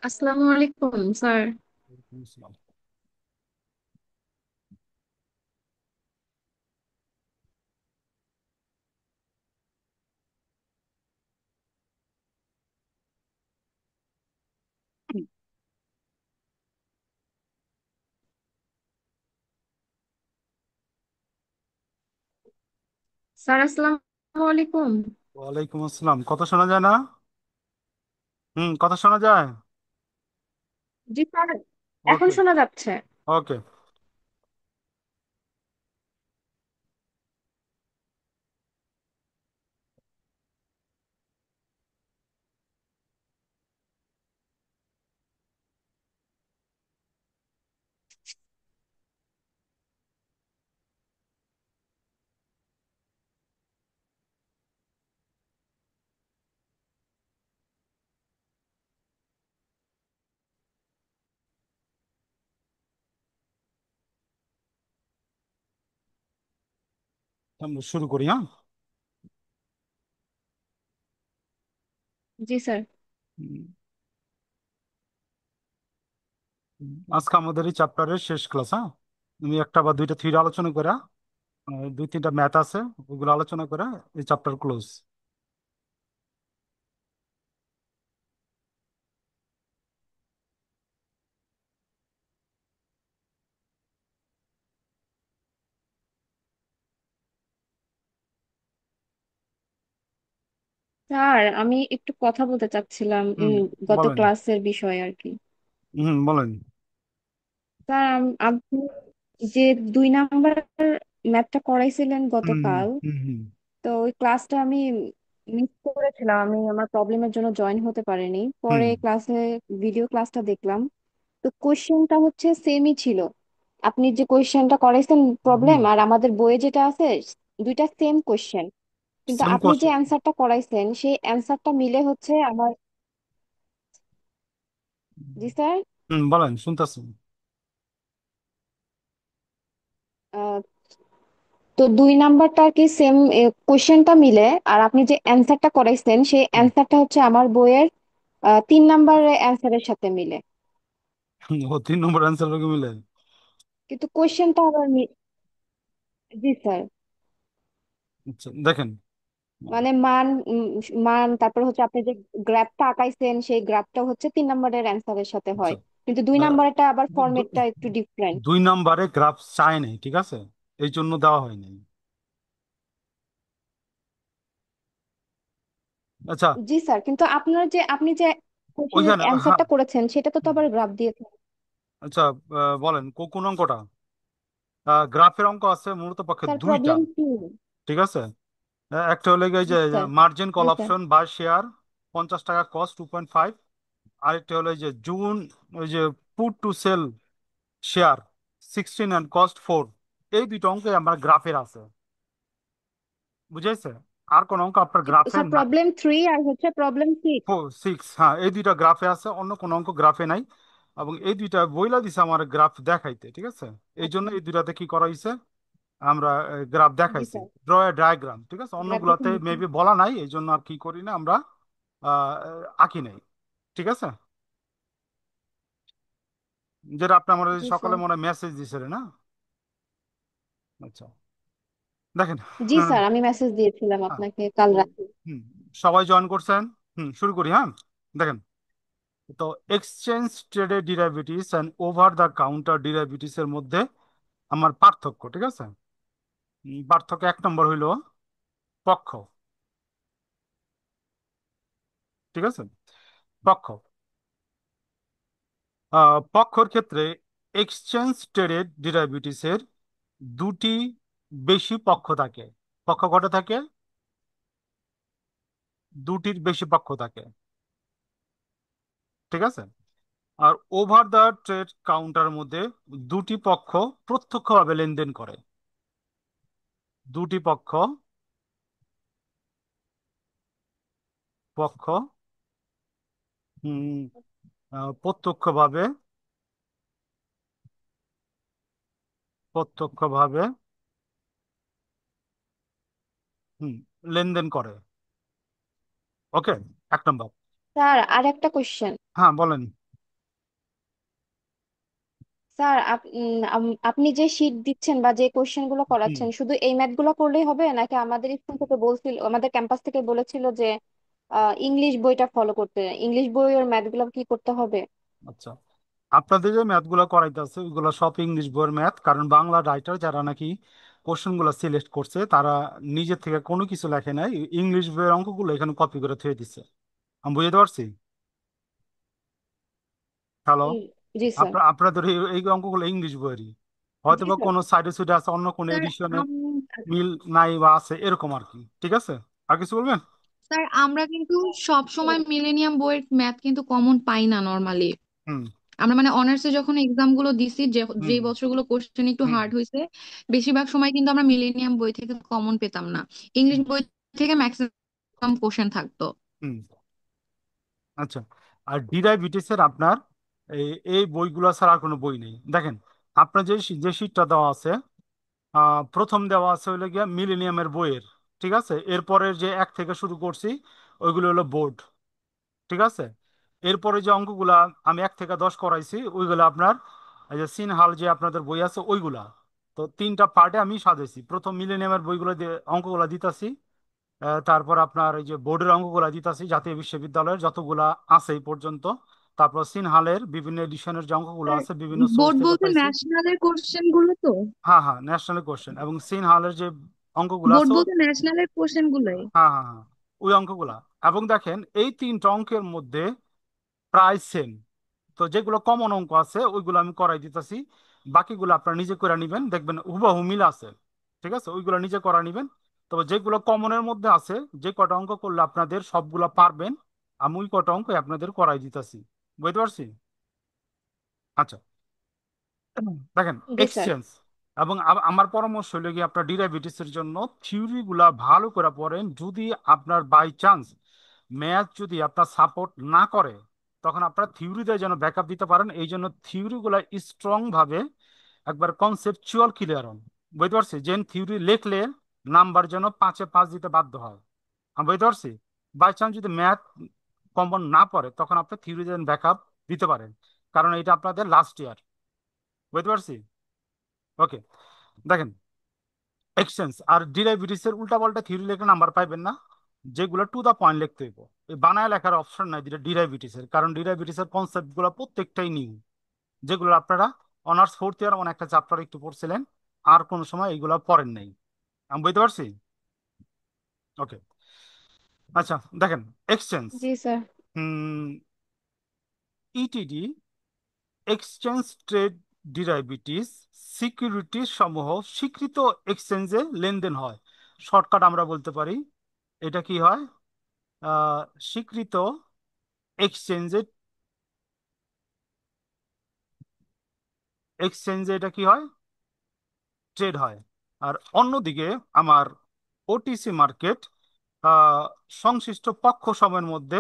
আসসালামু আলাইকুম sir. Sir আসসালামু আলাইকুম। ওয়ালাইকুম আসসালাম। কথা শোনা যায় না? কথা শোনা যায়। জি স্যার, এখন ওকে। শোনা যাচ্ছে। ওকে। আমরা শুরু করি, হ্যাঁ। জি স্যার। উম, আজকে আমাদের এই চ্যাপ্টারের শেষ ক্লাস, হ্যাঁ। আমি একটা বা দুইটা থিওরি আলোচনা করে, দুই তিনটা ম্যাথ আছে, ওগুলো আলোচনা করে এই চ্যাপ্টার ক্লোজ। স্যার আমি একটু কথা বলতে চাচ্ছিলাম হুম। গত বলেন। ক্লাসের বিষয়ে আর কি। বলেন। স্যার আপনি যে 2 নাম্বার ম্যাথটা করাইছিলেন হুম গতকাল, হুম হুম তো ওই ক্লাসটা আমি মিস করেছিলাম। আমি আমার প্রবলেমের জন্য জয়েন হতে পারিনি। হুম পরে ক্লাসে ভিডিও ক্লাসটা দেখলাম, তো কোশ্চেনটা হচ্ছে সেমই ছিল। আপনি যে কোয়েশ্চেনটা করাইছেন প্রবলেম হুম আর আমাদের বইয়ে যেটা আছে, দুইটা সেম কোয়েশ্চেন। কিন্তু সেম আপনি যে কোশ্চেন। অ্যান্সারটা করাইছেন সেই অ্যান্সারটা মিলে হচ্ছে আমার। জি স্যার। বলেন, শুনতেছি। আহ, তো 2 নাম্বারটা আর কি সেম কোয়েশ্চেনটা মিলে, আর আপনি যে অ্যান্সারটা করাইছেন সেই হুম অ্যান্সারটা হচ্ছে আমার বইয়ের 3 নাম্বারের অ্যান্সারের সাথে মিলে। ও 3 নম্বর অ্যান্সার মিলে। কিন্তু কোয়েশ্চেনটা আবার জি স্যার। আচ্ছা, দেখেন। মানে মান তারপর হচ্ছে আপনি যে গ্রাফটা আঁকাইছেন সেই গ্রাফটা হচ্ছে 3 নাম্বারের অ্যান্সারের সাথে আচ্ছা। হয়, কিন্তু 2 নাম্বারেরটা আবার দু- দু- ফরম্যাটটা একটু ডিফারেন্ট। 2 নম্বরে গ্রাফ চায় নাই, ঠিক আছে, এই জন্য দেওয়া হয়নি। আচ্ছা। জি স্যার, কিন্তু আপনি যে কোশ্চেনের ওইখানে, হ্যাঁ। অ্যান্সারটা করেছেন সেটা তো আবার গ্রাফ দিয়েছেন। আচ্ছা, বলেন কোন অঙ্কটা? গ্রাফের অঙ্ক আছে মূলত পক্ষে স্যার দুইটা। প্রবলেম কি? ঠিক আছে। একটা হলো গিয়ে জি যে স্যার। মার্জিন কল হ্যাঁ স্যার। অপশন বাই শেয়ার, 50 টাকা কস্ট 2.5। আরেকটা হলো এই যে জুন, ওই যে put to sell share 16 and cost 4। এই দুইটা অঙ্ক আমার গ্রাফের আছে, বুঝাইছে? আর কোন অঙ্ক আপনার গ্রাফের স্যার না। প্রবলেম 3 আর হচ্ছে প্রবলেম 6। 4 6, হ্যাঁ, এই দুইটা গ্রাফে আছে, অন্য কোনো অঙ্ক গ্রাফে নাই। এবং এই দুইটা বইলা দিছে আমার গ্রাফ দেখাইতে, ঠিক আছে। এই জন্য আচ্ছা। এই দুইটাতে কি করা হয়েছে, আমরা গ্রাফ জি দেখাইছি, স্যার। ড্র এ ডায়াগ্রাম, ঠিক আছে। গ্রাফ অন্যগুলাতে দেখে নিচ্ছি। মেবি বলা নাই, এই জন্য আর কি করি না আমরা, আহ, আঁকি নাই, ঠিক আছে। যেটা আপনি আমার জি সকালে স্যার। মনে মেসেজ দিছিলেন না। আচ্ছা, দেখেন। জি স্যার, আমি মেসেজ দিয়েছিলাম হ্যাঁ, আপনাকে কাল তো রাতে। হুম, সবাই জয়েন করছেন। শুরু করি, হ্যাঁ। দেখেন, তো exchange traded derivatives and over the counter derivatives এর মধ্যে আমার পার্থক্য, ঠিক আছে। পার্থক্য 1 নম্বর হইল পক্ষ, ঠিক আছে। পক্ষ, পক্ষর ক্ষেত্রে এক্সচেঞ্জ ট্রেডেড ডেরিভেটিভস এর দুটি বেশি পক্ষ থাকে। পক্ষ কটা থাকে? দুটির বেশি পক্ষ থাকে, ঠিক আছে। আর ওভার দ্য ট্রেড কাউন্টার মধ্যে দুটি পক্ষ প্রত্যক্ষভাবে লেনদেন করে। দুটি পক্ষ, পক্ষ উম, প্রত্যক্ষভাবে, প্রত্যক্ষভাবে হুম, লেনদেন করে। ওকে, 1 নম্বর। স্যার আর একটা কোশ্চেন। হ্যাঁ, বলেন। স্যার আপনি যে শীট দিচ্ছেন বা যে কোশ্চেন গুলো হুম। করাচ্ছেন, শুধু এই ম্যাথ গুলো করলেই হবে নাকি আমাদের স্কুল থেকে বলছিল, আমাদের ক্যাম্পাস থেকে বলেছিল যে ইংলিশ বইটা ফলো করতে, ইংলিশ বই ওর ম্যাথ গুলো কি করতে হবে? আচ্ছা, আপনাদের যে ম্যাথগুলো করাইতেছে ওইগুলো সব ইংলিশ বইয়ের ম্যাথ, কারণ বাংলা রাইটার যারা নাকি কোশ্চেনগুলো সিলেক্ট করছে তারা নিজের থেকে কোনো কিছু লেখে নাই, ইংলিশ বইয়ের অঙ্কগুলো এখানে কপি করে থুয়ে দিচ্ছে। আমি বুঝতে পারছি। হ্যালো। উম, জি স্যার। আপনাদের এই এই অঙ্কগুলো ইংলিশ বইয়েরই, জি হয়তো বা স্যার। কোনো সাইডে সুইডে আছে, অন্য কোনো স্যার এডিশনে আম- মিল নাই বা আছে, এরকম আর কি। ঠিক আছে, আর কিছু বলবেন? স্যার আমরা কিন্তু সব সময় মিলেনিয়াম বইয়ের ম্যাথ কিন্তু কমন পাই না নর্মালি। হুম। আমরা মানে অনার্সে যখন এক্সাম গুলো দিছি, যে যে হুম। বছরগুলো কোশ্চেন একটু হুম। হার্ড হয়েছে, বেশিরভাগ সময় কিন্তু আমরা মিলেনিয়াম বই থেকে কমন পেতাম না। ইংলিশ হুম। বই থেকে ম্যাক্সিমাম কোশ্চেন থাকতো। হুম। আচ্ছা, আর ডিরাইভিটিসের আপনার এই এই বইগুলো ছাড়া আর কোনো বই নেই। দেখেন, আপনার যে শীটটা দেওয়া আছে, প্রথম দেওয়া আছে হইলে গিয়া মিলেনিয়ামের বইয়ের। ঠিক আছে, এরপরের যে 1 থেকে শুরু করছি ওইগুলো হলো বোর্ড। ঠিক আছে, এরপরে যে অঙ্কগুলা আমি 1 থেকে 10 করাইছি ওইগুলো আপনার এই যে সিনহাল যে আপনাদের বই আছে ওইগুলা। তো 3টা পার্টে আমি সাজাইছি, প্রথম মিলেনিয়ামের বইগুলো দিয়ে অঙ্কগুলা দিতাছি, তারপর আপনার এই যে বোর্ডের অঙ্কগুলা দিতাছি জাতীয় বিশ্ববিদ্যালয়ের যতগুলা আছে এই পর্যন্ত, তারপর সিনহালের বিভিন্ন এডিশনের যে অঙ্কগুলো স্যার আছে বিভিন্ন সোর্স বোর্ড থেকে বলতে পাইছি। ন্যাশনালের কোশ্চেন গুলো তো? হ্যাঁ, হ্যাঁ, ন্যাশনাল কোশ্চেন এবং সিনহালের যে অঙ্কগুলো বোর্ড আছে বলতে ন্যাশনালের কোশ্চেন গুলোই। হ্যাঁ, হ্যাঁ, হ্যাঁ, ওই অঙ্কগুলা। এবং দেখেন এই 3টা অঙ্কের মধ্যে প্রায় সেম। তো যেগুলো কমন অঙ্ক আছে ওইগুলো আমি করাই দিতেছি, বাকিগুলো আপনারা নিজে করে নিবেন, দেখবেন হুবহু মিল আছে। ঠিক আছে, ওইগুলো নিজে করা নিবেন। তবে যেগুলো কমনের মধ্যে আছে, যে কটা অঙ্ক করলে আপনাদের সবগুলা পারবেন, আমি ওই কটা অঙ্ক আপনাদের করাই দিতেছি। বুঝতে পারছি? আচ্ছা, দেখেন জি স্যার। এক্সচেঞ্জ এবং আমার পরামর্শ হলো কি আপনার ডিরাইভেটিসের জন্য থিওরি গুলা ভালো করে পড়েন। যদি আপনার বাই চান্স ম্যাথ যদি আপনার সাপোর্ট না করে, তখন আপনার থিওরিতে যেন ব্যাকআপ দিতে পারেন, এই জন্য থিওরি গুলা স্ট্রং ভাবে একবার কনসেপচুয়াল ক্লিয়ার হন। বুঝতে পারছি, যে থিওরি লিখলে নাম্বার যেন 5-এ 5 দিতে বাধ্য হয়। আমি বুঝতে পারছি। বাই চান্স যদি ম্যাথ কমন না পড়ে তখন আপনি থিওরি যেন ব্যাকআপ দিতে পারেন, কারণ এটা আপনাদের লাস্ট ইয়ার। বুঝতে পারছি। ওকে, দেখেন এক্সচেঞ্জ আর ডিরাইভেটিভস এর উল্টাপাল্টা থিওরি লেখা নাম্বার পাইবেন না, যেগুলো টু দা পয়েন্ট লিখতে হইব। এই বানায় লেখার অপশন নাই যেটা ডিরাইভেটিভস এর, কারণ ডিরাইভেটিভস এর কনসেপ্ট গুলো প্রত্যেকটাই নিউ, যেগুলো আপনারা অনার্স 4th ইয়ার মানে একটা চ্যাপ্টার একটু পড়ছিলেন, আর কোনো সময় এইগুলো পড়েন নাই। আমি বুঝতে পারছি। ওকে, আচ্ছা, দেখেন এক্সচেঞ্জ, জি স্যার। হুম, ETD, exchange trade derivatives, security সমূহ স্বীকৃত এক্সচেঞ্জে লেনদেন হয়। শর্টকাট আমরা বলতে পারি এটা কি হয়, আহ, স্বীকৃত এক্সচেঞ্জে, এক্সচেঞ্জে এটা কি হয়, ট্রেড হয়। আর অন্যদিকে আমার ওটিসি মার্কেট, সংশ্লিষ্ট পক্ষ সময়ের মধ্যে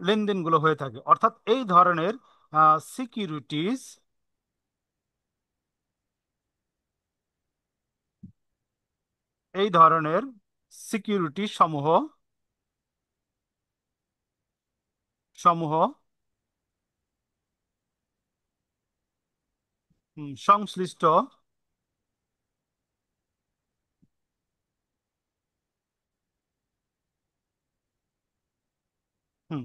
লেনদেনগুলো হয়ে থাকে। অর্থাৎ এই ধরনের সিকিউরিটিজ, এই ধরনের সিকিউরিটি সমূহ সমূহ সংশ্লিষ্ট হুম,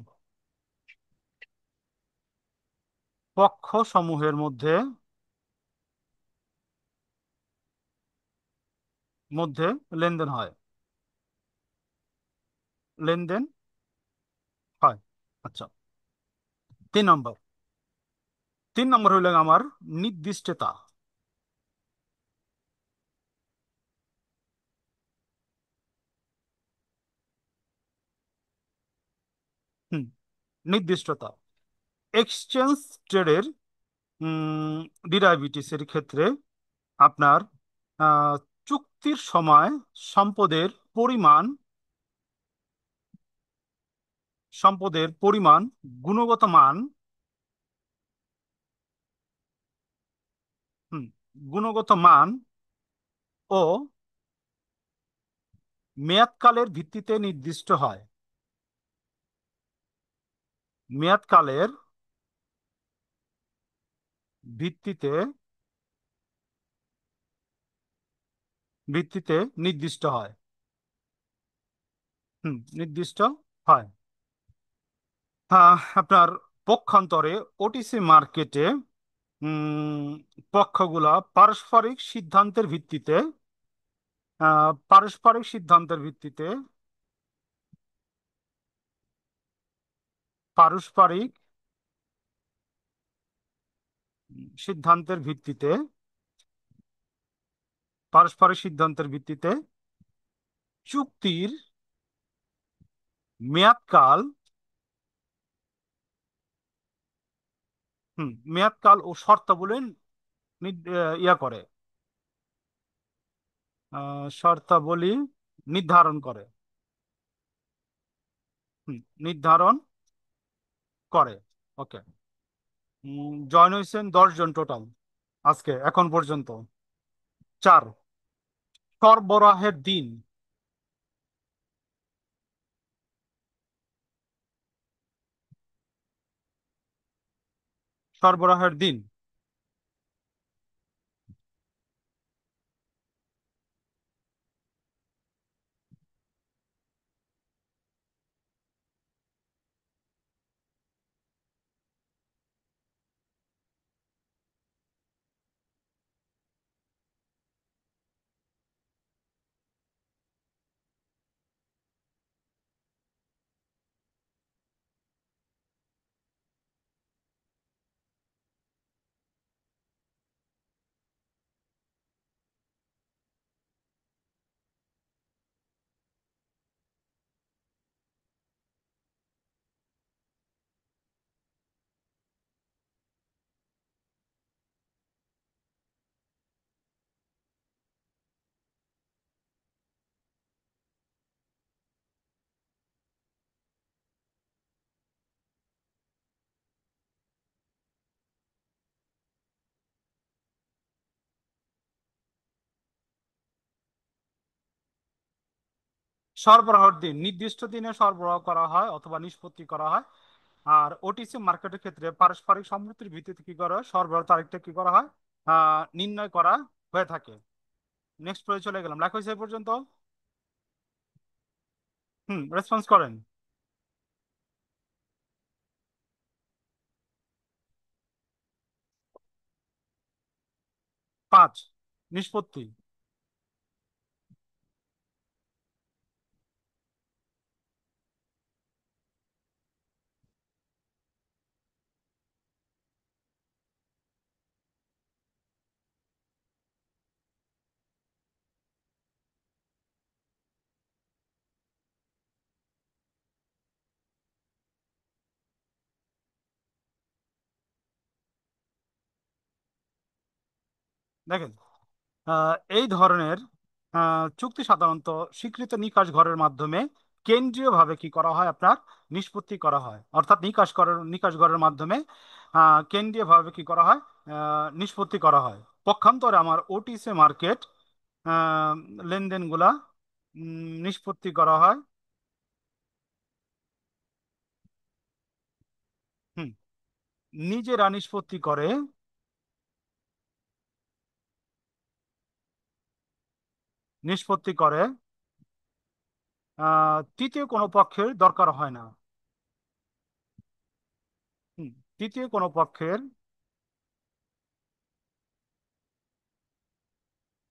পক্ষ সমূহের মধ্যে মধ্যে লেনদেন হয়, লেনদেন হয়। আচ্ছা, 3 নম্বর, 3 নম্বর হইল আমার নির্দিষ্টতা। হুম, নির্দিষ্টতা এক্সচেঞ্জ ট্রেডের ডেরিভেটিভসের ক্ষেত্রে আপনার আহ, চুক্তির সময় সম্পদের পরিমাণ, সম্পদের পরিমাণ, গুণগত মান, হুম, গুণগত মান ও মেয়াদকালের ভিত্তিতে নির্দিষ্ট হয়। মেয়াদকালের ভিত্তিতে ভিত্তিতে নির্দিষ্ট হয়। নির্দিষ্ট হয়। হ্যাঁ, আপনার পক্ষান্তরে ওটিসি মার্কেটে উম, পক্ষগুলা পারস্পরিক সিদ্ধান্তের ভিত্তিতে পারস্পরিক সিদ্ধান্তের ভিত্তিতে পারস্পরিক সিদ্ধান্তের ভিত্তিতে চুক্তির মেয়াদকাল মেয়াদকাল ও শর্তাবলী ইয়া করে, শর্তাবলী নির্ধারণ করে। নির্ধারণ করে। ওকে। জয়েন হয়েছেন 10 জন টোটাল আজকে এখন পর্যন্ত। 4, সরবরাহের দিন। সরবরাহের দিন। সরবরাহের দিন নির্দিষ্ট দিনে সরবরাহ করা হয় অথবা নিষ্পত্তি করা হয়। আর ওটিসি মার্কেটের ক্ষেত্রে পারস্পরিক সম্মতির ভিত্তিতে কি করা হয়, সরবরাহ তারিখটা কি করা হয়, নির্ণয় করা হয়ে থাকে। নেক্সট পেজে চলে গেলাম, লেখা হয়েছে এই পর্যন্ত। রেসপন্স করেন। 5, নিষ্পত্তি। দেখেন, এই ধরনের চুক্তি সাধারণত স্বীকৃত নিকাশ ঘরের মাধ্যমে কেন্দ্রীয়ভাবে কি করা হয়, আপনার নিষ্পত্তি করা হয়। অর্থাৎ নিকাশ ঘরের মাধ্যমে কেন্দ্রীয়ভাবে কি করা হয়, নিষ্পত্তি করা হয়। পক্ষান্তরে আমার ওটিসি মার্কেট লেনদেনগুলা নিষ্পত্তি করা হয় হুম নিজেরা নিষ্পত্তি করে তৃতীয় কোনো পক্ষের দরকার হয় না। হুম, তৃতীয় কোনো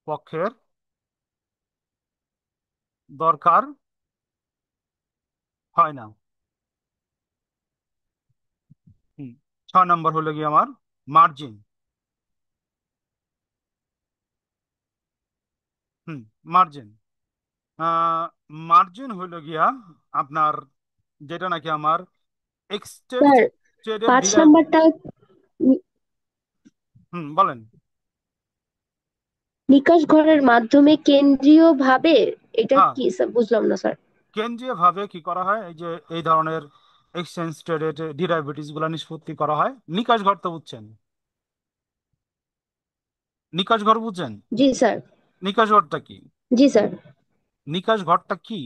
পক্ষের দরকার হয় না। হুম 6 নম্বর হলো গিয়ে আমার মার্জিন। হুম মার্জিন মার্জিন হইলো গিয়া আপনার যেটা নাকি আমার এক্সচেঞ্জ স্যার, ট্রেডেড 5 নাম্বারটা বলেন। নিকাশ ঘরের মাধ্যমে কেন্দ্রীয় ভাবে, এটা হ্যাঁ, কি স্যার? বুঝলাম না স্যার। কেন্দ্রীয় ভাবে কি করা হয়, এই যে এই ধরনের এক্সচেঞ্জ ট্রেডেড ডিরাইভেটিভস গুলা নিষ্পত্তি করা হয়। নিকাশ ঘর তো বুঝছেন, নিকাশ ঘর বুঝছেন? জি স্যার। নিকাশ ঘরটা কি? জি স্যার। নিকাশ ঘরটা কি?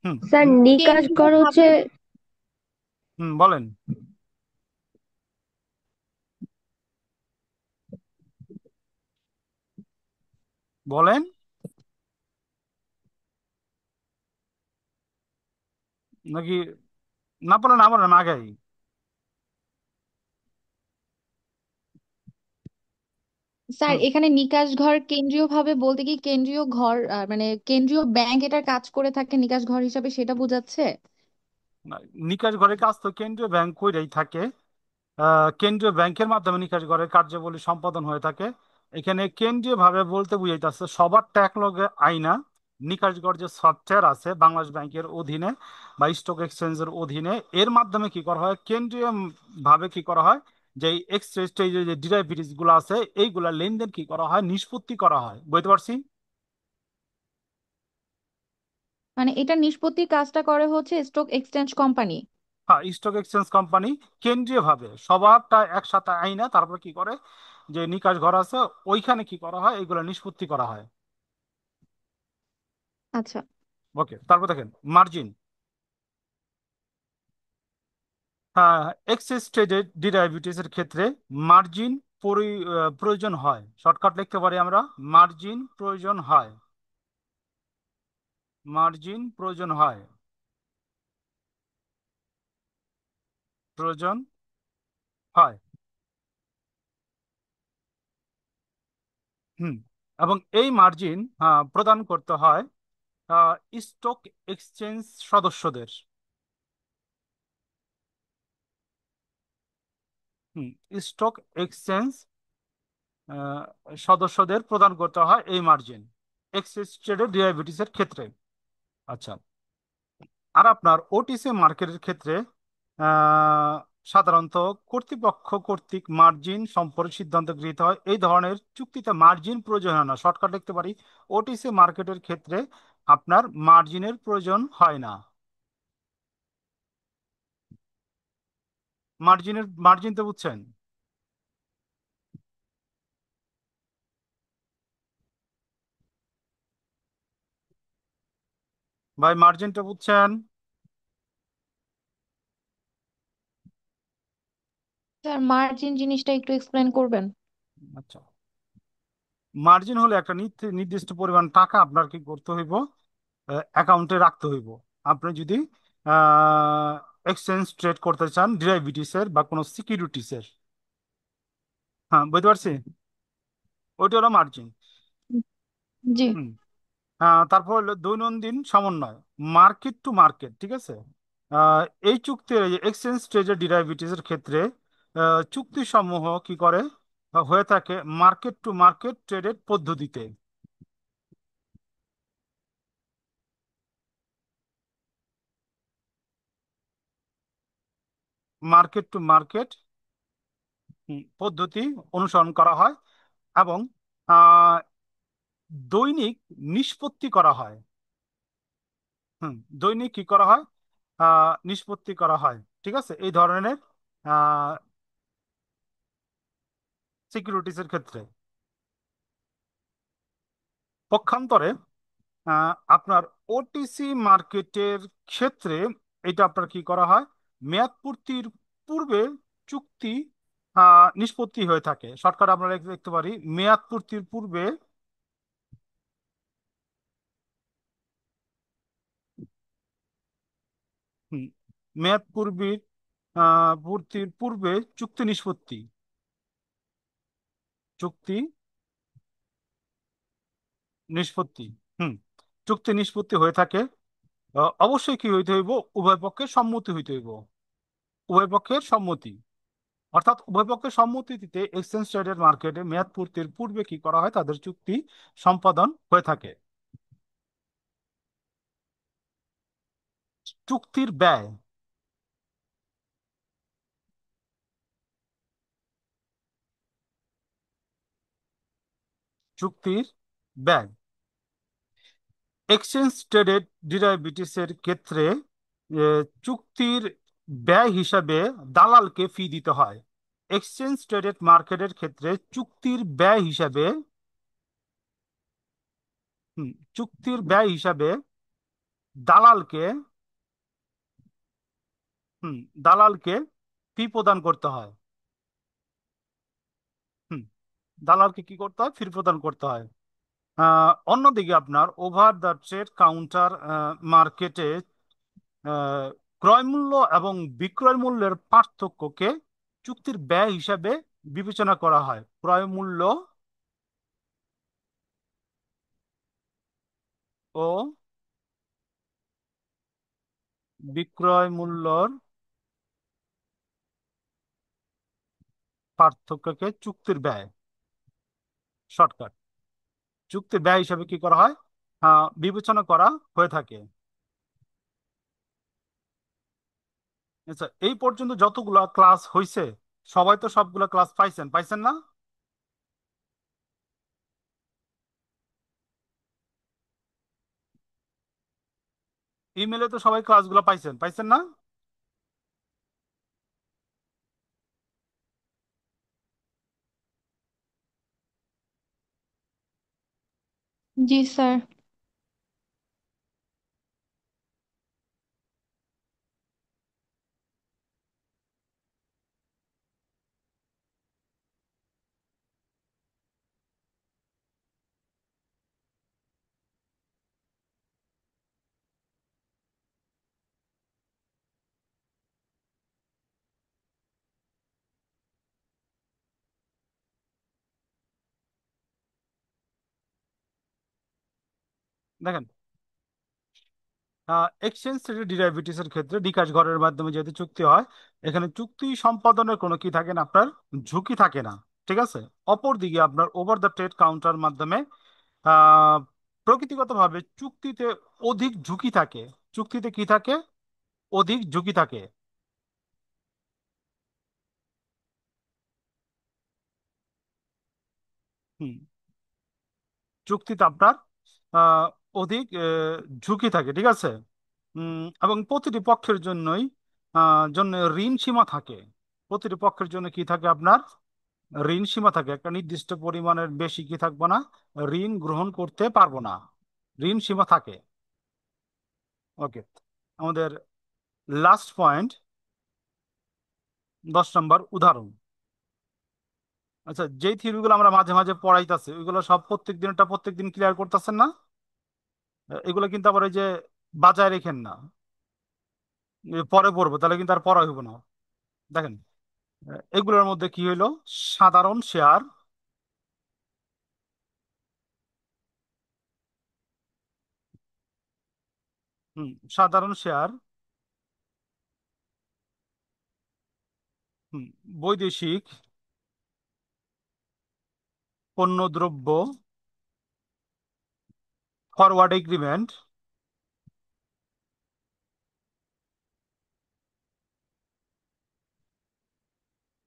হুম। স্যার নিকাশ কেন্দ্রীয় ঘর হচ্ছে, ভাবে হুম, বলেন। বলেন নাকি? না বলেন, না বলেন আগেই। স্যার হুম। এখানে নিকাশ ঘর কেন্দ্রীয় ভাবে বলতে কি কেন্দ্রীয় ঘর মানে কেন্দ্রীয় ব্যাংক এটার কাজ করে থাকে নিকাশ ঘর হিসাবে সেটা বোঝাচ্ছে? না, নিকাশ ঘরের কাজ তো কেন্দ্রীয় ব্যাংক কইরাই থাকে। কেন্দ্রীয় ব্যাংকের মাধ্যমে নিকাশ ঘরের কার্যাবলী সম্পাদন হয়ে থাকে। এখানে কেন্দ্রীয় ভাবে বলতে বুঝাইতেছে সবার ট্যাগ লগে আইনা নিকাশ ঘর যে সফটওয়্যার আছে বাংলাদেশ ব্যাংকের অধীনে বা স্টক এক্সচেঞ্জের অধীনে, এর মাধ্যমে কি করা হয়, কেন্দ্রীয় ভাবে কি করা হয়, যে এক্সচেঞ্জ যে ডিরাইভেটিভস গুলো আছে এইগুলা লেনদেন কি করা হয়, নিষ্পত্তি করা হয়। বুঝতে পারছি? মানে এটা নিষ্পত্তির কাজটা করে হচ্ছে স্টক এক্সচেঞ্জ কোম্পানি। হ্যাঁ, স্টক এক্সচেঞ্জ কোম্পানি কেন্দ্রীয় ভাবে সবারটা একসাথে আইনা তারপর কি করে, যে নিকাশ ঘর আছে ওইখানে কি করা হয়, এগুলো নিষ্পত্তি করা হয়। আচ্ছা। ওকে, তারপর দেখেন মার্জিন। হ্যাঁ, এক্সচেঞ্জ ট্রেডেড ডেরিভেটিভস এর ক্ষেত্রে মার্জিন প্রয়োজন হয়। শর্টকাট লিখতে পারি আমরা, মার্জিন প্রয়োজন হয়। মার্জিন প্রয়োজন হয়। প্রয়োজন হয়। হুম। এবং এই মার্জিন প্রদান করতে হয় স্টক এক্সচেঞ্জ সদস্যদের। হুম। স্টক এক্সচেঞ্জ সদস্যদের প্রদান করতে হয় এই মার্জিন এক্সচেঞ্জ ট্রেডেড ডেরিভেটিভস এর ক্ষেত্রে। আচ্ছা। আর আপনার ওটিসি মার্কেটের ক্ষেত্রে আহ, সাধারণত কর্তৃপক্ষ কর্তৃক মার্জিন সম্পর্কে সিদ্ধান্ত গৃহীত হয়। এই ধরনের চুক্তিতে মার্জিন প্রয়োজন হয় না। শর্টকাট লিখতে পারি, ওটিসি মার্কেটের ক্ষেত্রে আপনার মার্জিনের প্রয়োজন হয় না। মার্জিন তো বুঝছেন? ভাই মার্জিনটা বুঝছেন? স্যার মার্জিন জিনিসটা একটু এক্সপ্লেন করবেন? আচ্ছা, মার্জিন হলো একটা নির্দিষ্ট পরিমাণ টাকা আপনার কি করতে হইব, অ্যাকাউন্টে রাখতে হইব। আপনি যদি এক্সচেঞ্জ ট্রেড করতে চান ডেরিভেটিভস এর বা কোনো সিকিউরিটিস এর। হ্যাঁ, বুঝতে পারছি। ওইটা হলো মার্জিন। জি। হুম। তারপর হলো দৈনন্দিন সমন্বয়, মার্কেট টু মার্কেট, ঠিক আছে। আহ, এই চুক্তি এক্সচেঞ্জ ট্রেডেড ডেরিভেটিভস এর ক্ষেত্রে চুক্তি সমূহ কি করে হয়ে থাকে মার্কেট টু মার্কেট ট্রেডেড পদ্ধতিতে। মার্কেট টু মার্কেট পদ্ধতি অনুসরণ করা হয় এবং আহ, দৈনিক নিষ্পত্তি করা হয়। হুম। দৈনিক কি করা হয়, নিষ্পত্তি করা হয়। ঠিক আছে, এই ধরনের সিকিউরিটিজের ক্ষেত্রে। পক্ষান্তরে আপনার ওটিসি মার্কেটের ক্ষেত্রে এটা আপনার কি করা হয়, মেয়াদ পূর্তির পূর্বে চুক্তি নিষ্পত্তি হয়ে থাকে। শর্টকাট আমরা দেখতে পারি মেয়াদ পূর্তির পূর্বে। হুম, মেয়াদ পূর্বের পূর্তির পূর্বে চুক্তি নিষ্পত্তি। চুক্তি নিষ্পত্তি। হুম। চুক্তি নিষ্পত্তি হয়ে থাকে। অবশ্যই কি হইতে হইব, উভয় পক্ষের সম্মতি হইতে হইব। উভয় পক্ষের সম্মতি, অর্থাৎ উভয় পক্ষের সম্মতিতে এক্সচেঞ্জ ট্রেডেড মার্কেটে মেয়াদ পূর্তির পূর্বে কি করা হয়, তাদের চুক্তি সম্পাদন হয়ে থাকে। চুক্তির ব্যয়। চুক্তির ব্যয় এক্সচেঞ্জ ট্রেডেড ডেরিভেটিভস এর ক্ষেত্রে চুক্তির ব্যয় হিসাবে দালালকে ফি দিতে হয়। এক্সচেঞ্জ ট্রেডেড মার্কেটের ক্ষেত্রে চুক্তির ব্যয় হিসাবে চুক্তির ব্যয় হিসাবে দালালকে হুম দালালকে ফি প্রদান করতে হয়। হুম দালালকে কি করতে হয়? ফি প্রদান করতে হয়। অন্যদিকে আপনার ওভার দ্য ট্রেড কাউন্টার মার্কেটে ক্রয় মূল্য এবং বিক্রয় মূল্যের পার্থক্যকে চুক্তির ব্যয় হিসাবে বিবেচনা করা হয়। ক্রয় মূল্য ও বিক্রয় মূল্যর পার্থক্যকে চুক্তির ব্যয়, শর্টকাট, চুক্তির ব্যয় হিসাবে কি করা হয়? বিবেচনা করা হয়ে থাকে। আচ্ছা, এই পর্যন্ত যতগুলা ক্লাস হয়েছে সবাই তো সবগুলা ক্লাস পাইছেন, পাইছেন না? ইমেলে তো সবাই ক্লাসগুলো পাইছেন, পাইছেন না? জি স্যার। দেখেন, এক্সচেঞ্জ ট্রেডেড ডেরিভেটিভস এর ক্ষেত্রে বিকাশ ঘরের মাধ্যমে যেহেতু চুক্তি হয়, এখানে চুক্তি সম্পাদনের কোনো কি থাকে না, আপনার ঝুঁকি থাকে না। ঠিক আছে। অপরদিকে আপনার ওভার দ্য ট্রেড কাউন্টার মাধ্যমে আহ প্রকৃতিগতভাবে চুক্তিতে অধিক ঝুঁকি থাকে। চুক্তিতে কি থাকে? অধিক ঝুঁকি থাকে। হুম চুক্তিতে আপনার আহ, অধিক ঝুঁকি থাকে। ঠিক আছে। এবং প্রতিটি পক্ষের জন্য ঋণ সীমা থাকে। প্রতিটি পক্ষের জন্য কি থাকে আপনার? ঋণ সীমা থাকে। একটা নির্দিষ্ট পরিমাণের বেশি কি থাকবো না, ঋণ গ্রহণ করতে পারবো না। ঋণ সীমা থাকে। ওকে, আমাদের লাস্ট পয়েন্ট, 10 নম্বর উদাহরণ। আচ্ছা, যেই থিওরিগুলো আমরা মাঝে মাঝে পড়াইতেছি ওইগুলো সব প্রত্যেক দিন ক্লিয়ার করতেছেন না? এগুলো কিন্তু আবার ওই যে বাজায় রেখেন না, পরে পড়বো তাহলে কিন্তু আর পড়া হইব না। দেখেন, এগুলোর মধ্যে কি হইলো? সাধারণ শেয়ার, সাধারণ শেয়ার, হুম, বৈদেশিক পণ্যদ্রব্য, forward agreement,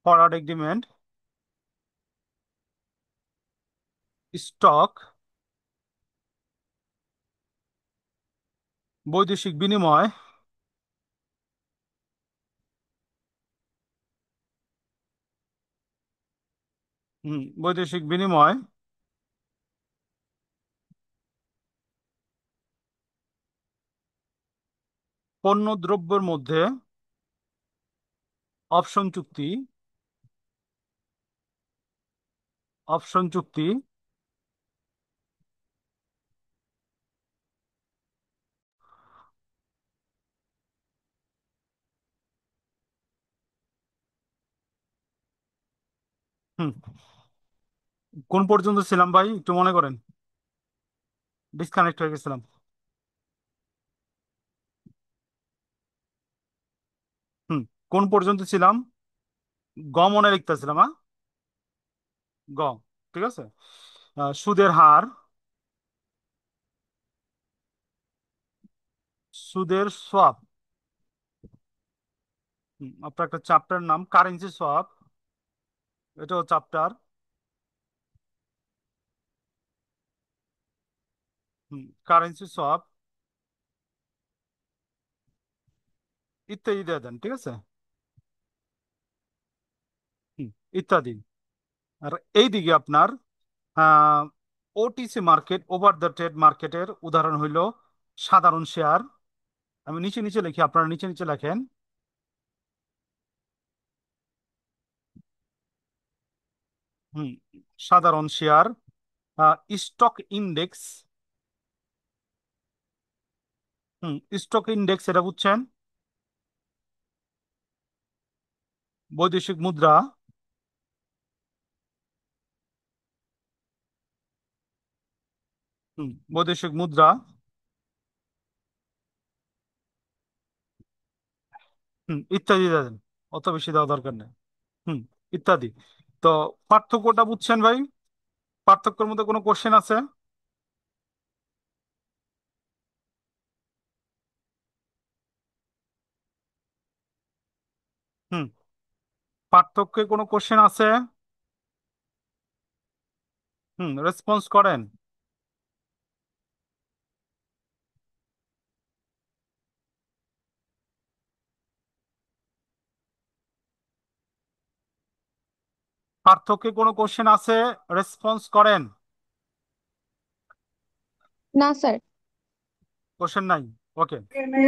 forward agreement, stock, বৈদেশিক বিনিময়, বৈদেশিক বিনিময়, পণ্যদ্রব্যের মধ্যে অপশন চুক্তি, অপশন চুক্তি, হুম কোন পর্যন্ত ছিলাম ভাই একটু মনে করেন? ডিসকানেক্ট হয়ে গেছিলাম। হুম কোন পর্যন্ত ছিলাম? গ মনে লিখতেছিলাম, হ্যাঁ। গ, ঠিক আছে। সুদের হার, সুদের সোয়াপ, আপনার একটা চ্যাপ্টার নাম কারেন্সি সোয়াপ, এটাও চ্যাপ্টার। কারেন্সি সোয়াপ ইত্যাদি দিয়ে দেন। ঠিক আছে। ইত্যাদি। আর এইদিকে আপনার OTC market, over the trade মার্কেটের উদাহরণ হইল সাধারণ শেয়ার। আমি নিচে নিচে লিখি, আপনারা নিচে নিচে লেখেন। হুম, সাধারণ share, stock index. Stock index এটা বুঝছেন। বৈদেশিক মুদ্রা, বৈদেশিক মুদ্রা, ইত্যাদি দেন, অত বেশি দেওয়া দরকার নেই। হুম, ইত্যাদি। তো পার্থক্যটা বুঝছেন ভাই? পার্থক্যের মধ্যে কোনো কোশ্চেন আছে? হুম, পার্থক্যে কোনো কোশ্চেন আছে? রেসপন্স করেন। পার্থক্যে কোনো কোশ্চেন আছে? রেসপন্স করেন। না স্যার। কোশ্চেন নাই? ওকে।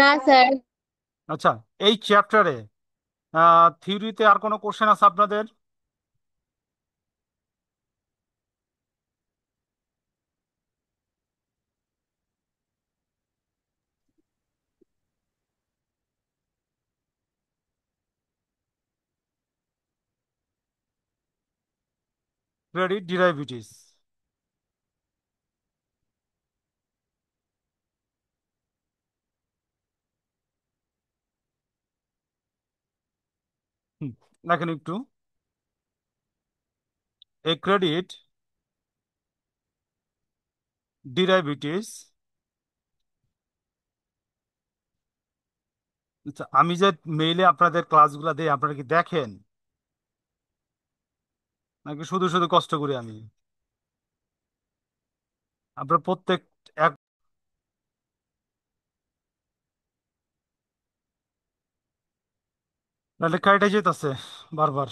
না স্যার। আচ্ছা, এই চ্যাপ্টারে থিওরিতে আর কোনো কোশ্চেন আছে আপনাদের? Credit derivatives. দেখেন একটু, এ ক্রেডিট ডিরাইভেটিভস। আচ্ছা, আমি যে মেইলে আপনাদের ক্লাসগুলো দেই, আপনারা কি দেখেন নাকি শুধু শুধু কষ্ট করি আমি? আপনার প্রত্যেক এক নাহলে কাইটা যেতেছে বারবার।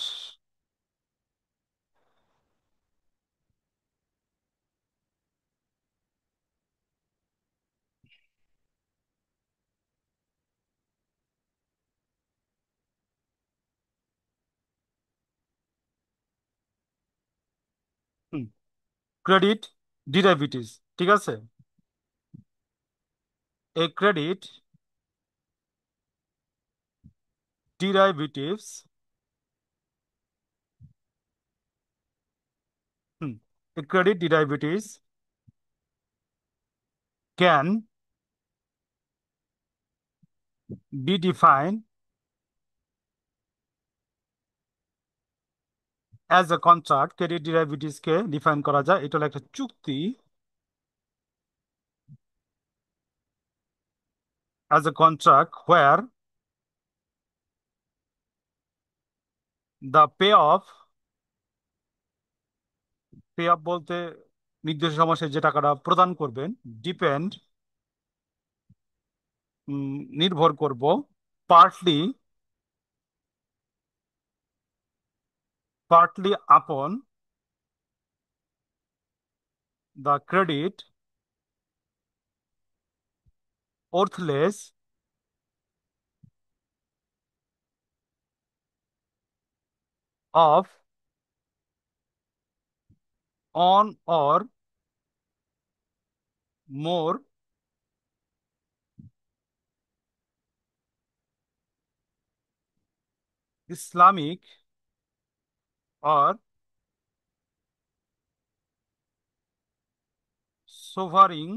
ক্রেডিট ডিরাইভেটিভস, ঠিক আছে। এ credit derivatives, a credit derivatives can be defined as a contract. Credit derivatives K define করা যায়, এটা হলো একটা চুক্তি। as a contract where the pay off বলতে নির্দিষ্ট সময় সে যে টাকাটা প্রদান করবেন, ডিপেন্ড নির্ভর করব, পার্টলি আপন the credit worthless of on or more Islamic or sovereign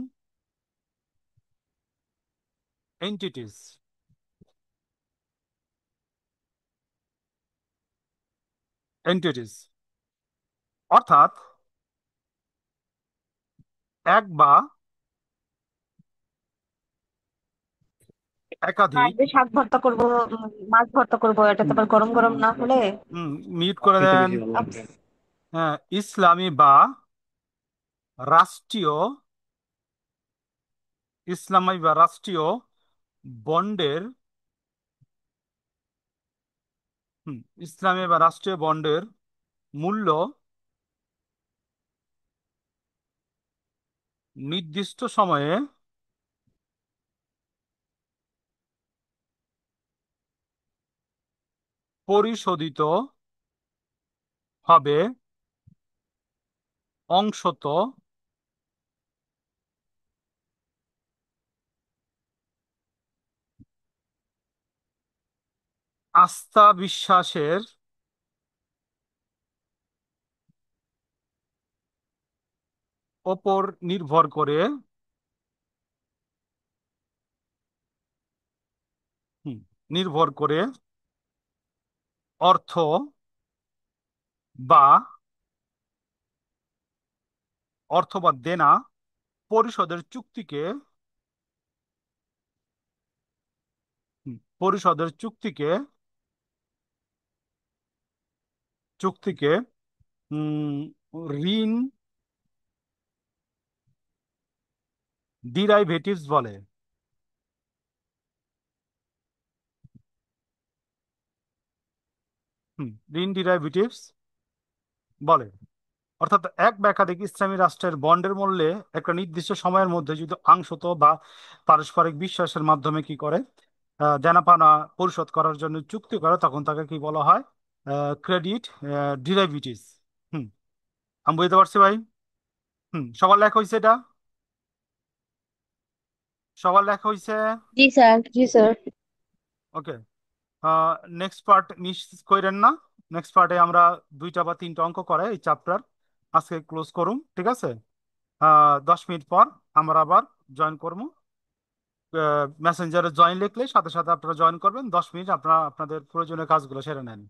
entities, অর্থাৎ এক বা আর একাধিক। যে শাক ভর্তা করবো, মাছ ভর্তা করবো, এটা তো আবার গরম গরম না হলে। মিউট করে দেন। হ্যাঁ, ইসলামী বা রাষ্ট্রীয়, বন্ডের ইসলামী বা রাষ্ট্রীয় বন্ডের মূল্য নির্দিষ্ট সময়ে পরিশোধিত হবে অংশত আস্থা বিশ্বাসের ওপর নির্ভর করে হুম, নির্ভর করে অর্থ বা দেনা পরিশোধের চুক্তিকে পরিশোধের চুক্তিকে চুক্তিকে উম, ঋণ ডিরাইভেটিভস বলে। ঋণ ডিরাইভেটিভস বলে। অর্থাৎ এক বা একাধিক ইসলামী রাষ্ট্রের বন্ডের মূল্যে একটা নির্দিষ্ট সময়ের মধ্যে যদি আংশত বা পারস্পরিক বিশ্বাসের মাধ্যমে কি করে দেনাপাওনা পরিশোধ করার জন্য চুক্তি করে, তখন তাকে কি বলা হয়? Credit derivatives. হুম আমি বুঝতে পারছি ভাই। সবার লেখা হয়েছে এটা? সবার লেখা হয়েছে? জি স্যার, জি স্যার। ওকে। নেক্সট পার্ট মিস করেন না। নেক্সট পার্টে আমরা 2টা বা 3টা অঙ্ক করে এই চ্যাপ্টার আজকে ক্লোজ করুম, ঠিক আছে? 10 মিনিট পর আমরা আবার জয়েন করবো। মেসেঞ্জারে জয়েন লিখলে সাথে সাথে আপনারা জয়েন করবেন, 10 মিনিট আপনারা আপনাদের প্রয়োজনীয় কাজগুলো সেরে নেন।